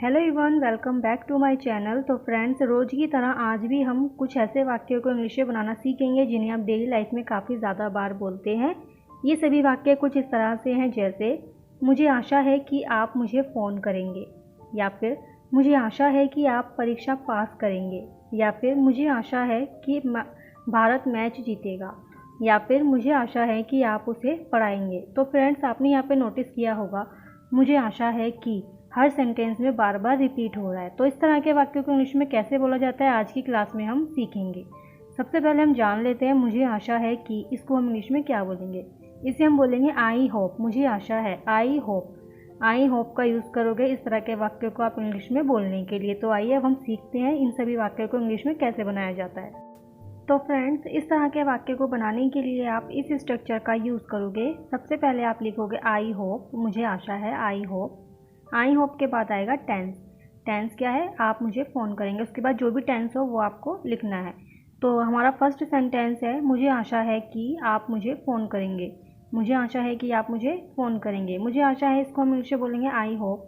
Hello everyone, welcome back to my channel. तो friends, रोज़ की तरह आज भी हम कुछ ऐसे वाक्यों को इंग्लिश में बनाना सीखेंगे जिन्हें आप डेली लाइफ में काफ़ी ज़्यादा बार बोलते हैं। ये सभी वाक्य कुछ इस तरह से हैं, जैसे मुझे आशा है कि आप मुझे फ़ोन करेंगे, या फिर मुझे आशा है कि आप परीक्षा पास करेंगे, या फिर मुझे आशा है कि भारत मैच जीतेगा, या फिर मुझे आशा है कि आप उसे पढ़ाएंगे। तो फ्रेंड्स, आपने यहाँ पे नोटिस किया होगा मुझे आशा है कि हर सेंटेंस में बार बार रिपीट हो रहा है। तो इस तरह के वाक्यों को इंग्लिश में कैसे बोला जाता है आज की क्लास में हम सीखेंगे। सबसे पहले हम जान लेते हैं मुझे आशा है कि इसको हम इंग्लिश में क्या बोलेंगे। इसे हम बोलेंगे आई होप। मुझे आशा है, आई होप। आई होप का यूज़ करोगे इस तरह के वाक्यों को आप इंग्लिश में बोलने के लिए। तो आइए अब हम सीखते हैं इन सभी वाक्यों को इंग्लिश में कैसे बनाया जाता है। तो फ्रेंड्स, इस तरह के वाक्य को बनाने के लिए आप इस स्ट्रक्चर का यूज़ करोगे। सबसे पहले आप लिखोगे आई होप, मुझे आशा है, आई होप। आई होप के बाद आएगा टेंस। टेंस क्या है? आप मुझे फ़ोन करेंगे। उसके बाद जो भी टेंस हो वो आपको लिखना है। तो हमारा फर्स्ट सेंटेंस है मुझे आशा है कि आप मुझे फ़ोन करेंगे। मुझे आशा है कि आप मुझे फ़ोन करेंगे। मुझे आशा है, इसको हम इंग्लिश में बोलेंगे आई होप।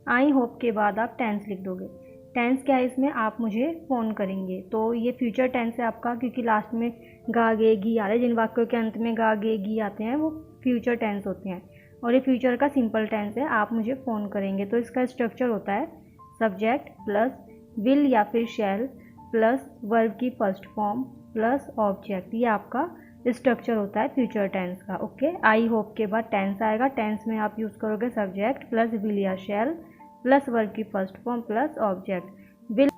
आई होप के बाद आप टेंस लिख दोगे। टेंस क्या है? इसमें आप मुझे फ़ोन करेंगे। तो ये फ्यूचर टेंस है आपका, क्योंकि लास्ट में गा गे गी आ रहे, जिन वाक्यों के अंत में गा गे गी आते हैं वो फ्यूचर टेंस होते हैं। और ये फ्यूचर का सिंपल टेंस है, आप मुझे फ़ोन करेंगे। तो इसका स्ट्रक्चर होता है सब्जेक्ट प्लस विल या फिर शैल प्लस वर्ब की फर्स्ट फॉर्म प्लस ऑब्जेक्ट। ये आपका स्ट्रक्चर होता है फ्यूचर टेंस का। ओके, आई होप के बाद टेंस आएगा। टेंस में आप यूज़ करोगे सब्जेक्ट प्लस विल या शैल प्लस वर्ब की first form plus object. Will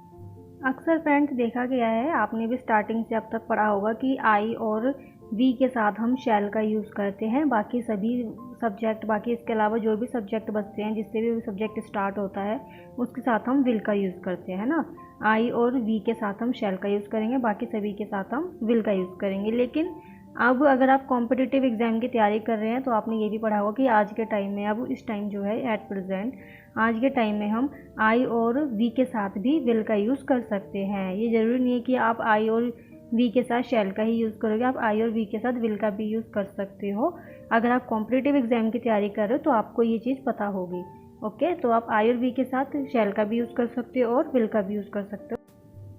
अक्सर फ्रेंड्स देखा गया है, आपने भी स्टार्टिंग से अब तक पढ़ा होगा कि आई और वी के साथ हम शैल का यूज़ करते हैं। बाकी सभी सब्जेक्ट, बाकी इसके अलावा जो भी सब्जेक्ट बचते हैं, जिससे भी सब्जेक्ट स्टार्ट होता है उसके साथ हम विल का यूज़ करते हैं ना। आई और वी के साथ हम शैल का यूज़ करेंगे, बाकी सभी के साथ हम विल का यूज़ करेंगे। लेकिन अब अगर आप कॉम्पिटिटिव एग्ज़ाम की तैयारी कर रहे हैं तो आपने ये भी पढ़ा होगा कि आज के टाइम में, अब इस टाइम जो है एट प्रेजेंट, आज के टाइम में हम आई और वी के साथ भी विल का यूज़ कर सकते हैं। ये ज़रूरी नहीं है कि आप आई और वी के साथ शैल का ही यूज़ करोगे, आप आई और वी के साथ विल का भी यूज़ कर सकते हो। अगर आप कॉम्पिटिटिव एग्ज़ाम की तैयारी कर रहे हो तो आपको ये चीज़ पता होगी। ओके, तो आप आई और वी के साथ शैल का भी यूज़ कर सकते हो और विल का भी यूज़ कर सकते हो।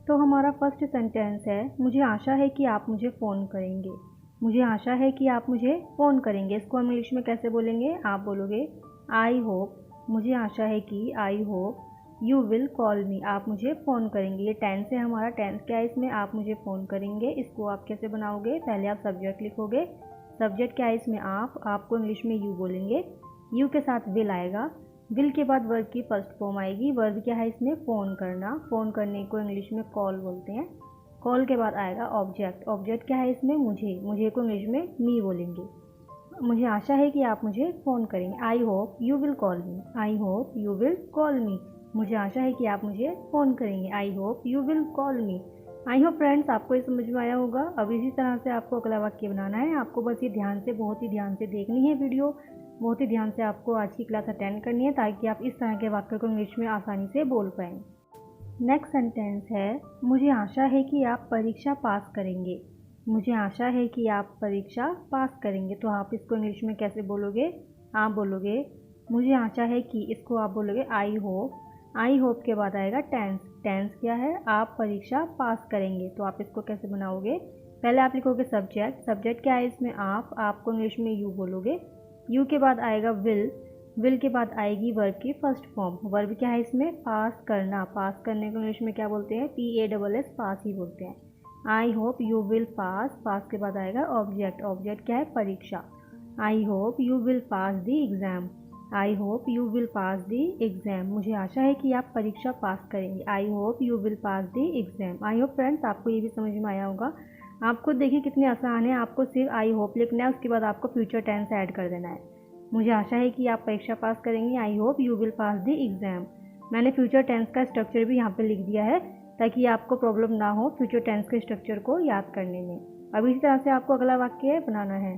तो हमारा फर्स्ट सेंटेंस है मुझे आशा है कि आप मुझे फ़ोन करेंगे। मुझे आशा है कि आप मुझे फ़ोन करेंगे। इसको हम इंग्लिश में कैसे बोलेंगे? आप बोलोगे आई होप। मुझे आशा है कि आई होप यू विल कॉल मी। आप मुझे फ़ोन करेंगे। ये टेंस है हमारा। टेंस क्या है? इसमें आप मुझे फ़ोन करेंगे। इसको आप कैसे बनाओगे? पहले आप सब्जेक्ट लिखोगे। सब्जेक्ट क्या है? इसमें आपको इंग्लिश में यू बोलेंगे। यू के साथ विल आएगा। विल के बाद वर्ब की फर्स्ट फॉर्म आएगी। वर्ब क्या है? इसमें फ़ोन करना। फ़ोन करने को इंग्लिश में कॉल बोलते हैं। कॉल के बाद आएगा ऑब्जेक्ट। ऑब्जेक्ट क्या है? इसमें मुझे को इंग्लिश में मी बोलेंगे। मुझे आशा है कि आप मुझे फ़ोन करेंगे। I hope you will call me. I hope you will call मी। मुझे आशा है कि आप मुझे फ़ोन करेंगे। I hope you will call me. I hope friends आपको ये समझ में आया होगा। अब इसी तरह से आपको अगला वाक्य बनाना है। आपको बस ये ध्यान से, बहुत ही ध्यान से देखनी है वीडियो। बहुत ही ध्यान से आपको आज की क्लास अटेंड करनी है, ताकि आप इस तरह के वाक्य को इंग्लिश में आसानी से बोल पाएँ। नेक्स्ट सेंटेंस है मुझे आशा है कि आप परीक्षा पास करेंगे। मुझे आशा है कि आप परीक्षा पास करेंगे। तो आप इसको इंग्लिश में कैसे बोलोगे? आप बोलोगे मुझे आशा है कि, इसको आप बोलोगे आई होप। आई होप के बाद आएगा टेंस। टेंस क्या है? आप परीक्षा पास करेंगे। तो आप इसको कैसे बनाओगे? पहले आप लिखोगे सब्जेक्ट। सब्जेक्ट क्या है? इसमें आपको इंग्लिश में यू बोलोगे। यू के बाद आएगा विल। विल के बाद आएगी वर्ब की फर्स्ट फॉर्म। वर्ब क्या है? इसमें पास करना। पास करने को इंग्लिश में क्या बोलते हैं? PASS, पास ही बोलते हैं। I hope you will pass. Pass के बाद आएगा ऑब्जेक्ट। ऑब्जेक्ट क्या है? परीक्षा। I hope you will pass the exam. I hope you will pass the exam. मुझे आशा है कि आप परीक्षा पास करेंगे। I hope you will pass the exam. I hope friends आपको ये भी समझ में आया होगा। आपको देखिए कितनी आसान है। आपको सिर्फ आई होप लिखना है, उसके बाद आपको फ्यूचर टेंस ऐड कर देना है। मुझे आशा है कि आप परीक्षा पास करेंगे। I hope you will pass the exam. मैंने फ्यूचर टेंस का स्ट्रक्चर भी यहाँ पे लिख दिया है, ताकि आपको प्रॉब्लम ना हो फ्यूचर टेंस के स्ट्रक्चर को याद करने में। अब इसी तरह से आपको अगला वाक्य बनाना है।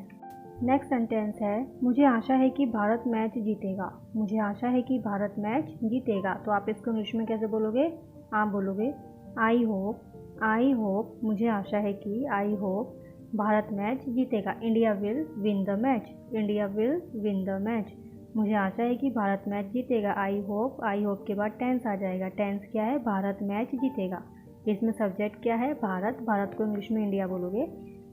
नेक्स्ट सेंटेंस है मुझे आशा है कि भारत मैच जीतेगा। मुझे आशा है कि भारत मैच जीतेगा। तो आप इसको इंग्लिश में कैसे बोलोगे? आप बोलोगे आई होप। आई होप, मुझे आशा है कि, आई होप भारत मैच जीतेगा। India will win the match. India will win the match. मुझे आशा है कि भारत मैच जीतेगा। आई होप के बाद टेंस आ जाएगा। टेंस क्या है? भारत मैच जीतेगा। इसमें सब्जेक्ट क्या है? भारत। भारत को इंग्लिश में इंडिया बोलोगे।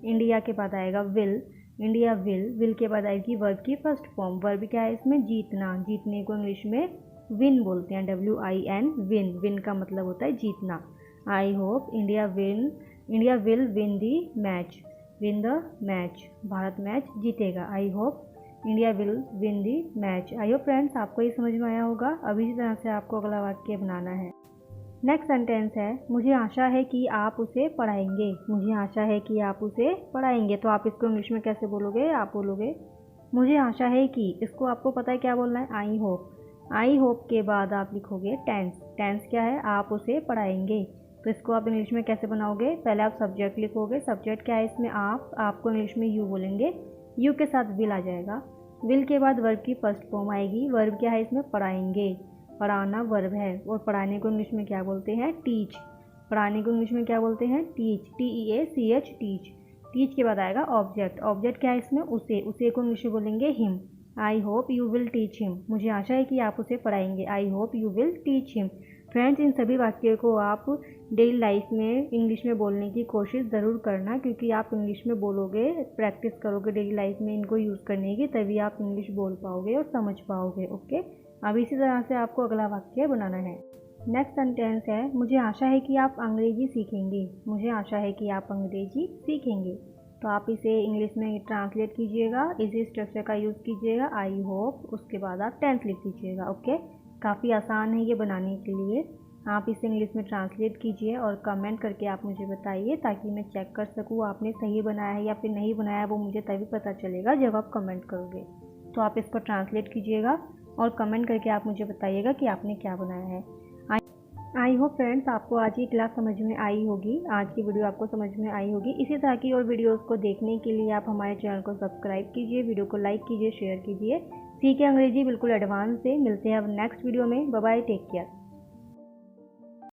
इंडिया के बाद आएगा विल। इंडिया विल के बाद आएगी वर्ब की फर्स्ट फॉर्म। वर्ब क्या है इसमें? जीतना। जीतने को इंग्लिश में विन बोलते हैं, WIN, विन। विन का मतलब होता है जीतना। I hope India will win the match. Win the match, Bharat match जीतेगा। I hope India will win the match. I hope friends आपको ये समझ में आया होगा। अब इसी तरह से आपको अगला वाक्य बनाना है। नेक्स्ट सेंटेंस है, मुझे आशा है कि आप उसे पढ़ाएंगे। मुझे आशा है कि आप उसे पढ़ाएंगे। तो आप इसको इंग्लिश में कैसे बोलोगे? आप बोलोगे मुझे आशा है कि, इसको आपको पता है क्या बोलना है? I hope. आई होप के बाद आप लिखोगे टेंस। टेंस क्या है? आप उसे पढ़ाएंगे। तो इसको आप इंग्लिश में कैसे बनाओगे? पहले आप सब्जेक्ट लिखोगे। सब्जेक्ट क्या है इसमें? आपको इंग्लिश में यू बोलेंगे। यू के साथ विल आ जाएगा। विल के बाद वर्ब की फर्स्ट फॉर्म आएगी। वर्ब क्या है इसमें? पढ़ाएंगे। पढ़ाना वर्ब है। और पढ़ाने को इंग्लिश में क्या बोलते हैं? टीच। पढ़ाने को इंग्लिश में क्या बोलते हैं? टीच। TEACH, teach. टीच के बाद आएगा ऑब्जेक्ट। ऑब्जेक्ट क्या है इसमें? उसे को इंग्लिश में बोलेंगे him. I hope you will teach him. मुझे आशा है कि आप उसे पढ़ाएंगे। I hope you will teach him. Friends, इन सभी वाक्यों को आप डेली लाइफ में इंग्लिश में बोलने की कोशिश ज़रूर करना, क्योंकि आप इंग्लिश में बोलोगे, प्रैक्टिस करोगे डेली लाइफ में इनको यूज़ करने की, तभी आप इंग्लिश बोल पाओगे और समझ पाओगे। ओके, अब इसी तरह से आपको अगला वाक्य बनाना है। नेक्स्ट सेंटेंस है, मुझे आशा है कि आप अंग्रेजी सीखेंगे। मुझे आशा है कि आप अंग्रेजी सीखेंगे। तो आप इसे इंग्लिश में ट्रांसलेट कीजिएगा, इसी स्ट्रक्चर का यूज़ कीजिएगा। आई होप, उसके बाद आप टेंस लिख दीजिएगा। ओके, काफ़ी आसान है ये बनाने के लिए। आप इसे इंग्लिश में ट्रांसलेट कीजिए और कमेंट करके आप मुझे बताइए, ताकि मैं चेक कर सकूँ आपने सही बनाया है या फिर नहीं बनाया, वो मुझे तभी पता चलेगा जब आप कमेंट करोगे। तो आप इसको ट्रांसलेट कीजिएगा और कमेंट करके आप मुझे बताइएगा कि आपने क्या बनाया है। आई होप फ्रेंड्स आपको आज की क्लास समझ में आई होगी, आज की वीडियो आपको समझ में आई होगी। इसी तरह की और वीडियोस को देखने के लिए आप हमारे चैनल को सब्सक्राइब कीजिए, वीडियो को लाइक कीजिए, शेयर कीजिए। सीखे अंग्रेजी बिल्कुल एडवांस से। मिलते हैं अब नेक्स्ट वीडियो में। Bye bye, take care.